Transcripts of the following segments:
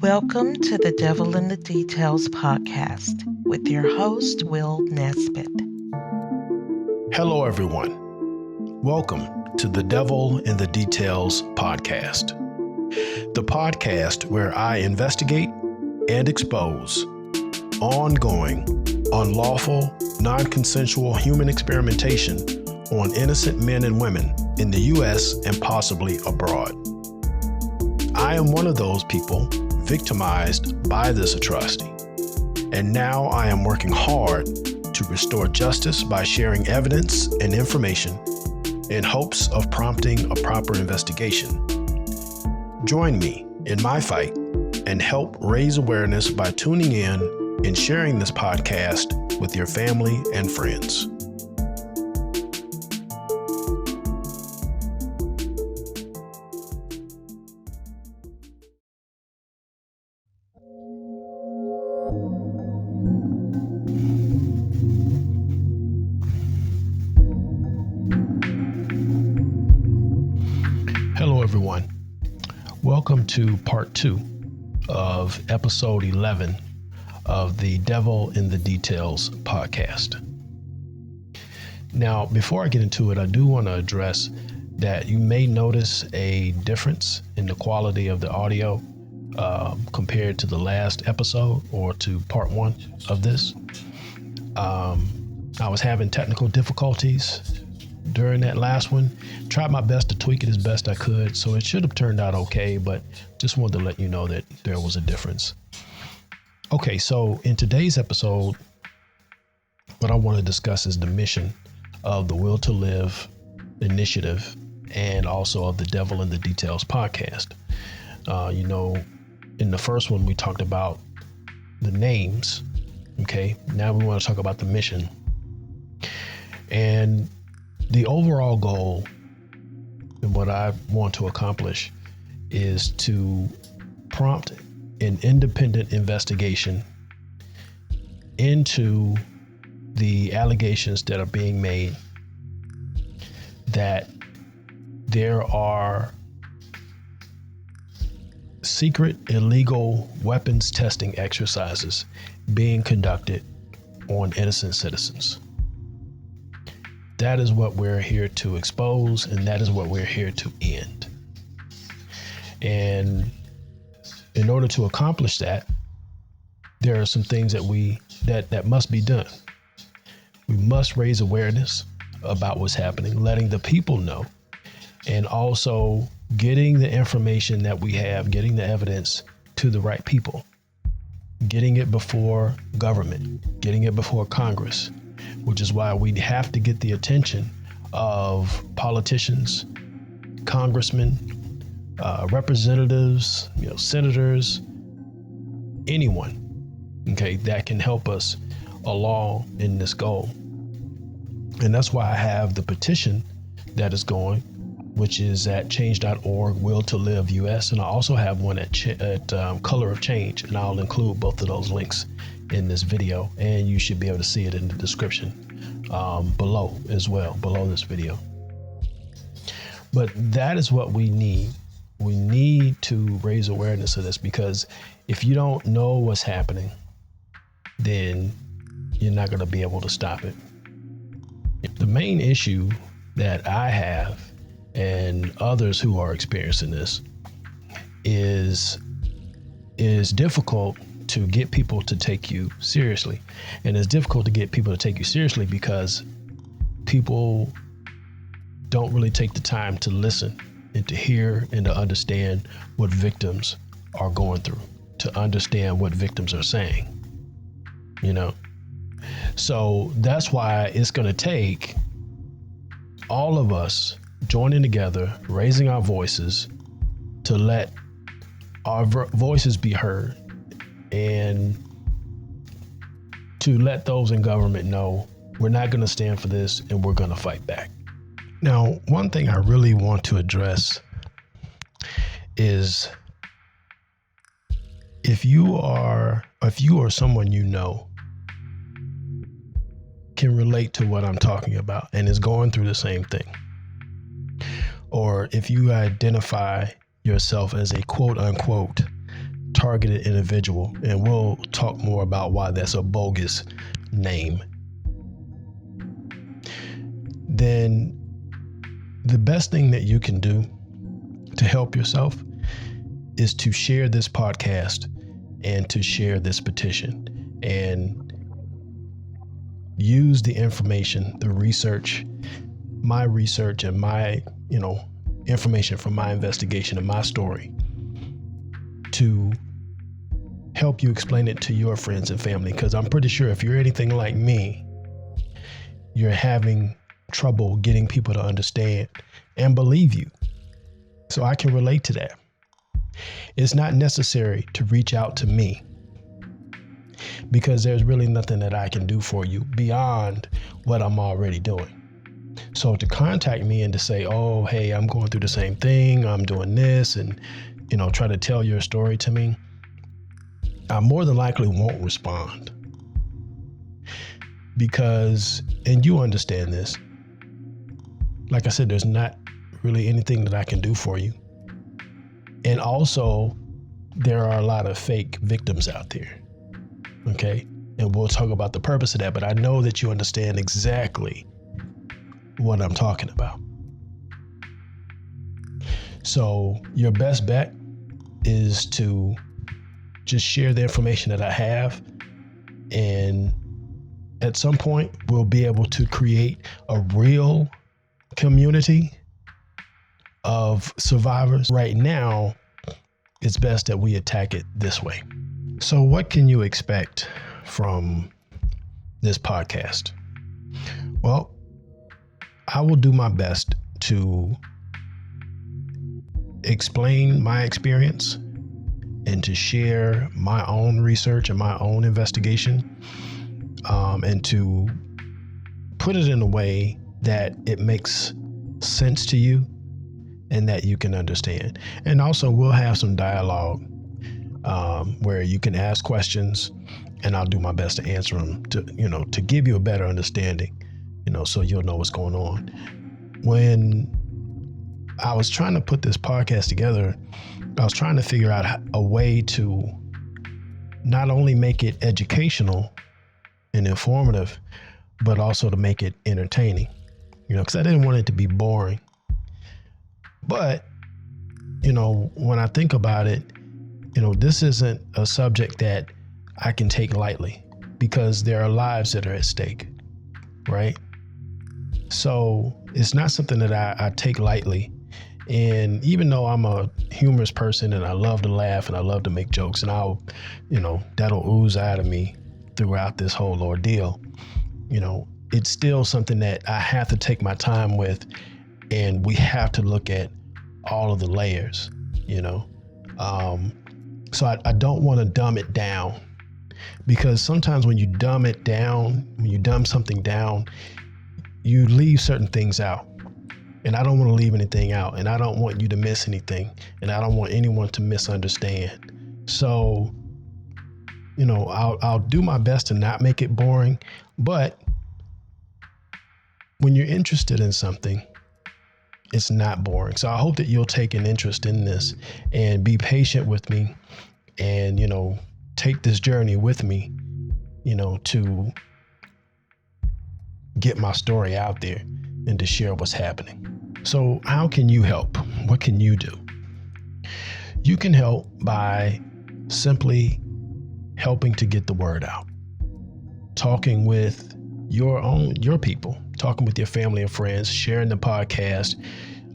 Welcome to the Devil in the Details podcast with your host, Will Nesbitt. Hello, everyone. Welcome to the Devil in the Details podcast, the podcast where I investigate and expose ongoing, unlawful, non-consensual human experimentation on innocent men and women in the U.S. and possibly abroad. I am one of those people victimized by this atrocity, and now I am working hard to restore justice by sharing evidence and information in hopes of prompting a proper investigation. Join me in my fight and help raise awareness by tuning in and sharing this podcast with your family and friends. Hello, everyone. Welcome to part 2 of episode 11 of the Devil in the Details podcast. Now, before I get into it, I do want to address that you may notice a difference in the quality of the audio compared to the last episode or to part 1 of this. I was having technical difficulties during that last one. Tried my best to tweak it as best I could, so it should have turned out okay, but just wanted to let you know that there was a difference. Okay, so in today's episode, what I want to discuss is the mission of the Will to Live initiative and also of the Devil in the Details podcast. In the first one, we talked about the names. Okay, now we want to talk about the mission. And the overall goal and what I want to accomplish is to prompt an independent investigation into the allegations that are being made that there are secret illegal weapons testing exercises being conducted on innocent citizens. That is what we're here to expose, and that is what we're here to end. And in order to accomplish that, there are some things that must be done. We must raise awareness about what's happening, letting the people know, and also getting the information that we have, getting the evidence to the right people, getting it before government, getting it before Congress, which is why we have to get the attention of politicians, congressmen, representatives, senators, anyone, okay, that can help us along in this goal. And that's why I have the petition that is going, which is at change.org, Will to Live US. And I also have one at Color of Change, and I'll include both of those links in this video, and you should be able to see it in the description below as well, below this video. But that is what we need. We need to raise awareness of this, because if you don't know what's happening, then you're not going to be able to stop it. The main issue that I have and others who are experiencing this is difficult to get people to take you seriously. And it's difficult to get people to take you seriously because people don't really take the time to listen and to hear and to understand what victims are going through, to understand what victims are saying, So that's why it's going to take all of us joining together, raising our voices to let our voices be heard, and to let those in government know we're not going to stand for this and we're going to fight back. Now, one thing I really want to address is if you or someone can relate to what I'm talking about and is going through the same thing, or if you identify yourself as a quote unquote targeted individual, and we'll talk more about why that's a bogus name, then the best thing that you can do to help yourself is to share this podcast and to share this petition and use the information, the research, my research and my, information from my investigation and my story to help you explain it to your friends and family. Because I'm pretty sure if you're anything like me, you're having trouble getting people to understand and believe you. So I can relate to that. It's not necessary to reach out to me because there's really nothing that I can do for you beyond what I'm already doing. So to contact me and to say, oh, hey, I'm going through the same thing, I'm doing this, and, try to tell your story to me, I more than likely won't respond. Because, and you understand this, like I said, there's not really anything that I can do for you. And also, there are a lot of fake victims out there. Okay? And we'll talk about the purpose of that, but I know that you understand exactly what I'm talking about. So your best bet is to just share the information that I have, and at some point we'll be able to create a real community of survivors. Right now, it's best that we attack it this way. So what can you expect from this podcast? Well, I will do my best to explain my experience and to share my own research and my own investigation, and to put it in a way that it makes sense to you and that you can understand. And also we'll have some dialogue where you can ask questions and I'll do my best to answer them to give you a better understanding, so you'll know what's going on. When I was trying to put this podcast together, I was trying to figure out a way to not only make it educational and informative, but also to make it entertaining, because I didn't want it to be boring. But, when I think about it, this isn't a subject that I can take lightly because there are lives that are at stake, right? So it's not something that I take lightly. And even though I'm a humorous person and I love to laugh and I love to make jokes, and that'll ooze out of me throughout this whole ordeal, it's still something that I have to take my time with, and we have to look at all of the layers, So I don't want to dumb it down, because sometimes when you dumb it down, when you dumb something down, you leave certain things out. And I don't want to leave anything out, and I don't want you to miss anything, and I don't want anyone to misunderstand. So, I'll do my best to not make it boring, but when you're interested in something, it's not boring. So I hope that you'll take an interest in this and be patient with me and, take this journey with me, to get my story out there and to share what's happening. So how can you help? What can you do? You can help by simply helping to get the word out, talking with your people, talking with your family and friends, sharing the podcast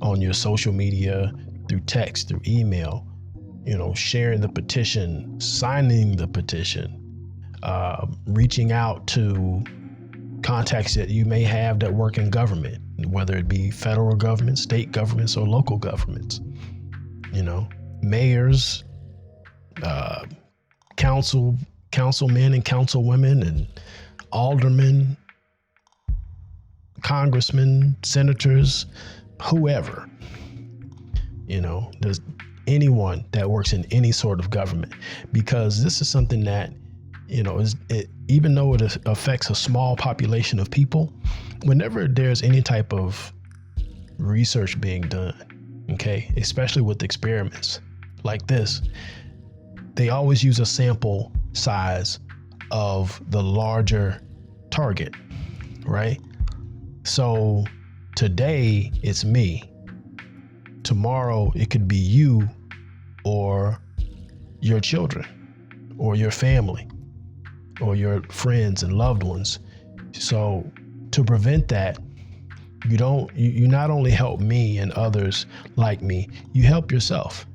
on your social media, through text, through email, sharing the petition, signing the petition, reaching out to contacts that you may have that work in government, whether it be federal government, state governments, or local governments, mayors, councilmen and councilwomen and aldermen, congressmen, senators, whoever, there's anyone that works in any sort of government, because this is something that, even though it affects a small population of people, whenever there's any type of research being done, okay, especially with experiments like this. They always use a sample size of the larger target, right? So today it's me. Tomorrow it could be you or your children or your family or your friends and loved ones. So to prevent that, you not only help me and others like me, you help yourself,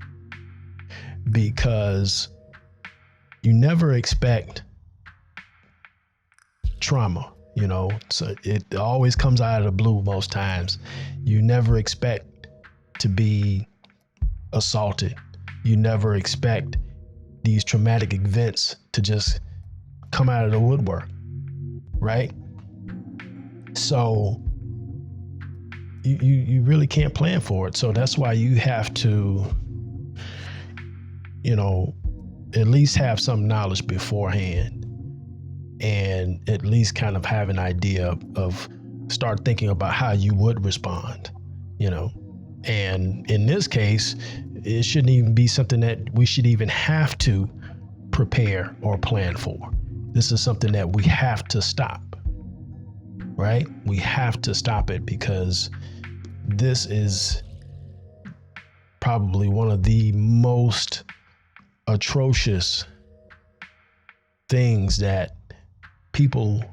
because you never expect trauma, so it always comes out of the blue most times. You never expect to be assaulted. You never expect these traumatic events to just come out of the woodwork, right? So you really can't plan for it. So that's why you have to, at least have some knowledge beforehand, and at least kind of have an idea of start thinking about how you would respond, and in this case, it shouldn't even be something that we should even have to prepare or plan for. This is something that we have to stop, right? We have to stop it, because this is probably one of the most atrocious things that people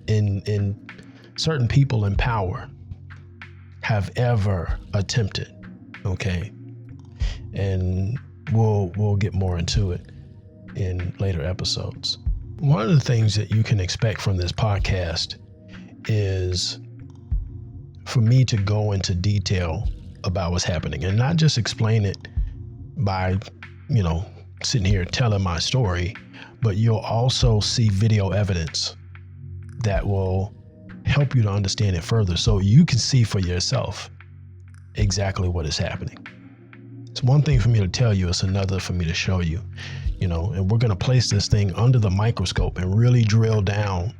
in certain people in power have ever attempted. Okay. And we'll get more into it in later episodes. One of the things that you can expect from this podcast is for me to go into detail about what's happening, and not just explain it by, sitting here telling my story, but you'll also see video evidence that will help you to understand it further, so you can see for yourself exactly what is happening. It's one thing for me to tell you, it's another for me to show you, and we're going to place this thing under the microscope and really drill down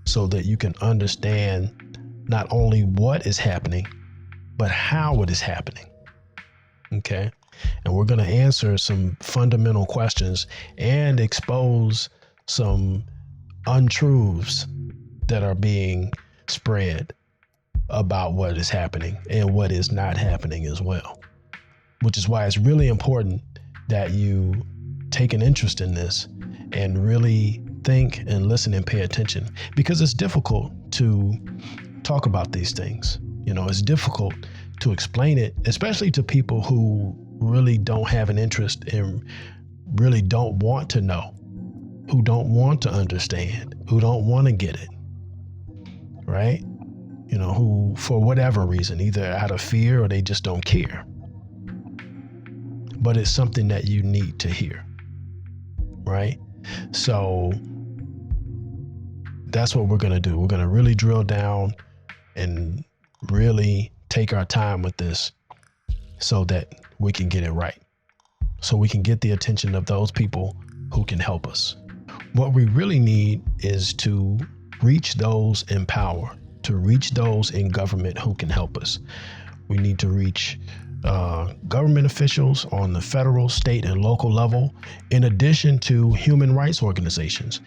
so that you can understand not only what is happening, but how it is happening. Okay. And we're going to answer some fundamental questions and expose some untruths that are being spread about what is happening and what is not happening as well, which is why it's really important that you take an interest in this and really think and listen and pay attention, because it's difficult to talk about these things. It's difficult to explain it, especially to people who really don't have an interest and really don't want to know, who don't want to understand, who don't want to get it, right? Who, for whatever reason, either out of fear or they just don't care. But it's something that you need to hear, right? So that's what we're going to do. We're going to really drill down and really take our time with this so that we can get it right, so we can get the attention of those people who can help us. What we really need is to reach those in power, to reach those in government who can help us. We need to reach government officials on the federal, state, and local level, in addition to human rights organizations.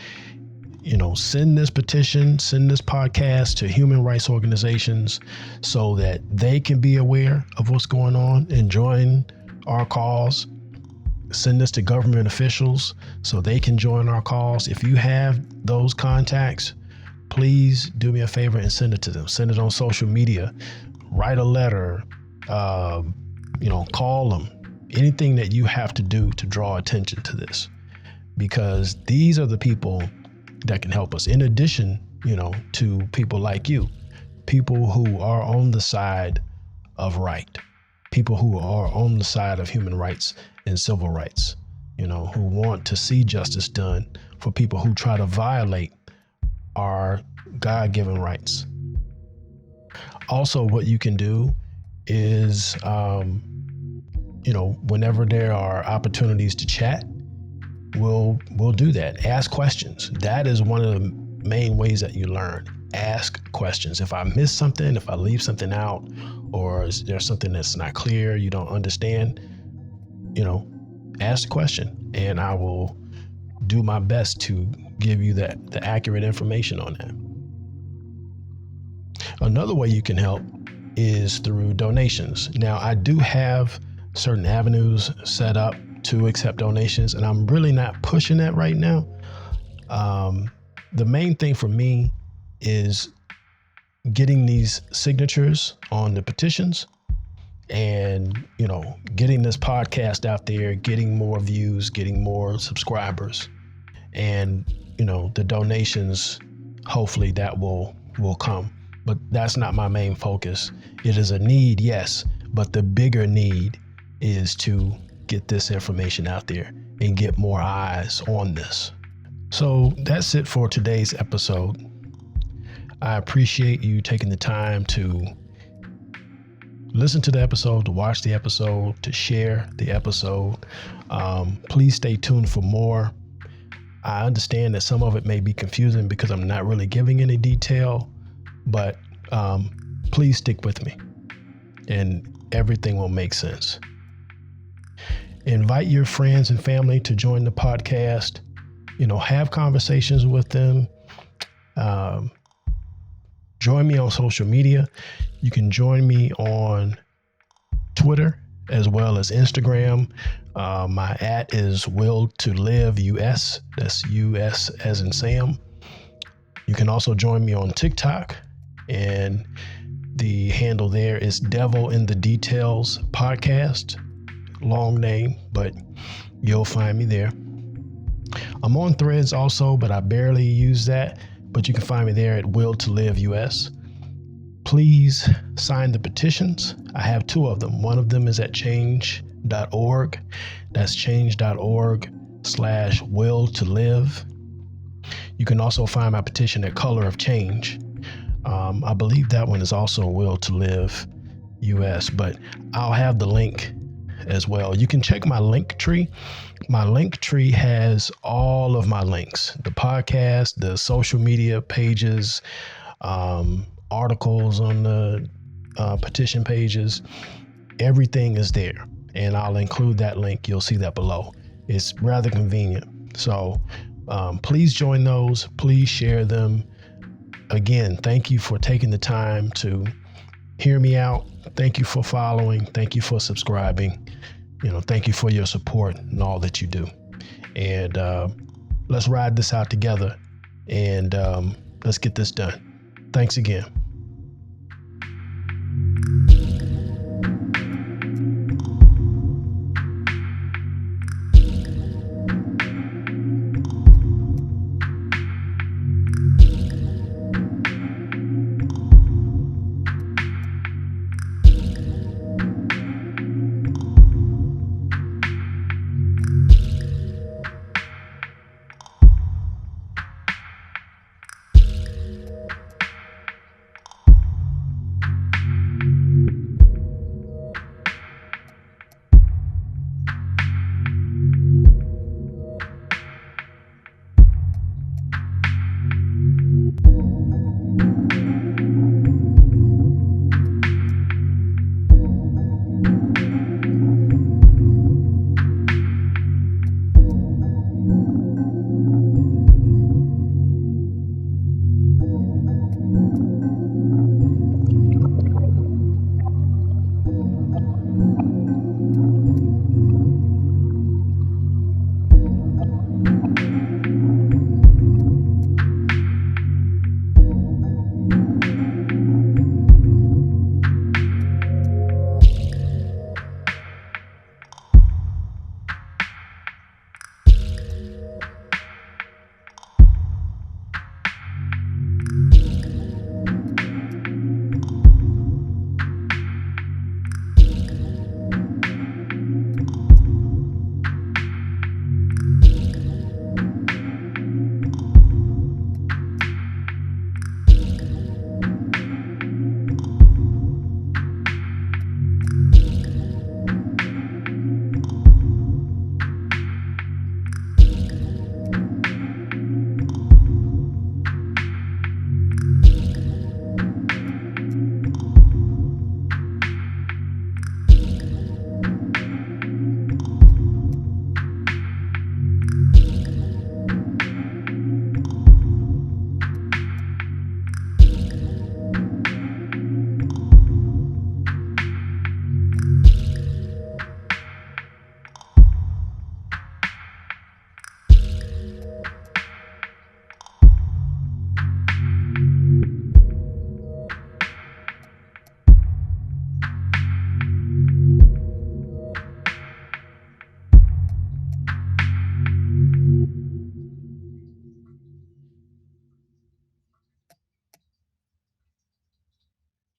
Send this petition, send this podcast to human rights organizations so that they can be aware of what's going on and join our cause. Send this to government officials so they can join our cause. If you have those contacts, please do me a favor and send it to them. Send it on social media, write a letter, call them, anything that you have to do to draw attention to this, because these are the people that can help us. In addition, to people like you, people who are on the side of right, people who are on the side of human rights and civil rights, who want to see justice done for people who try to violate our God-given rights. Also, what you can do is, whenever there are opportunities to chat, we'll do that. Ask questions. That is one of main ways that you learn. Ask questions. If I miss something, if I leave something out, or is there something that's not clear, you don't understand, ask the question, and I will do my best to give you the accurate information on that. Another way you can help is through donations. Now, I do have certain avenues set up to accept donations, and I'm really not pushing that right now. The main thing for me is getting these signatures on the petitions and, getting this podcast out there, getting more views, getting more subscribers, and, the donations, hopefully that will come. But that's not my main focus. It is a need, yes, but the bigger need is to get this information out there and get more eyes on this. So that's it for today's episode. I appreciate you taking the time to listen to the episode, to watch the episode, to share the episode. Please stay tuned for more. I understand that some of it may be confusing because I'm not really giving any detail, but please stick with me and everything will make sense. Invite your friends and family to join the podcast. Have conversations with them. Join me on social media. You can join me on Twitter as well as Instagram. My @ is Will to Live US. That's US as in Sam. You can also join me on TikTok, and the handle there is Devil in the Details Podcast. Long name, but you'll find me there. I'm on Threads also, but I barely use that. But you can find me there at Will to Live US. Please sign the petitions. I have 2 of them. One of them is at change.org. That's change.org/will to live. You can also find my petition at Color of Change. I believe that one is also Will to Live US, but I'll have the link as well. You can check my link tree. My link tree has all of my links, the podcast, the social media pages, articles on the petition pages. Everything is there, and I'll include that link. You'll see that below. It's rather convenient. So please join those. Please share them. Again, thank you for taking the time to hear me out. Thank you for following. Thank you for subscribing. Thank you for your support and all that you do. And let's ride this out together, and let's get this done. Thanks again.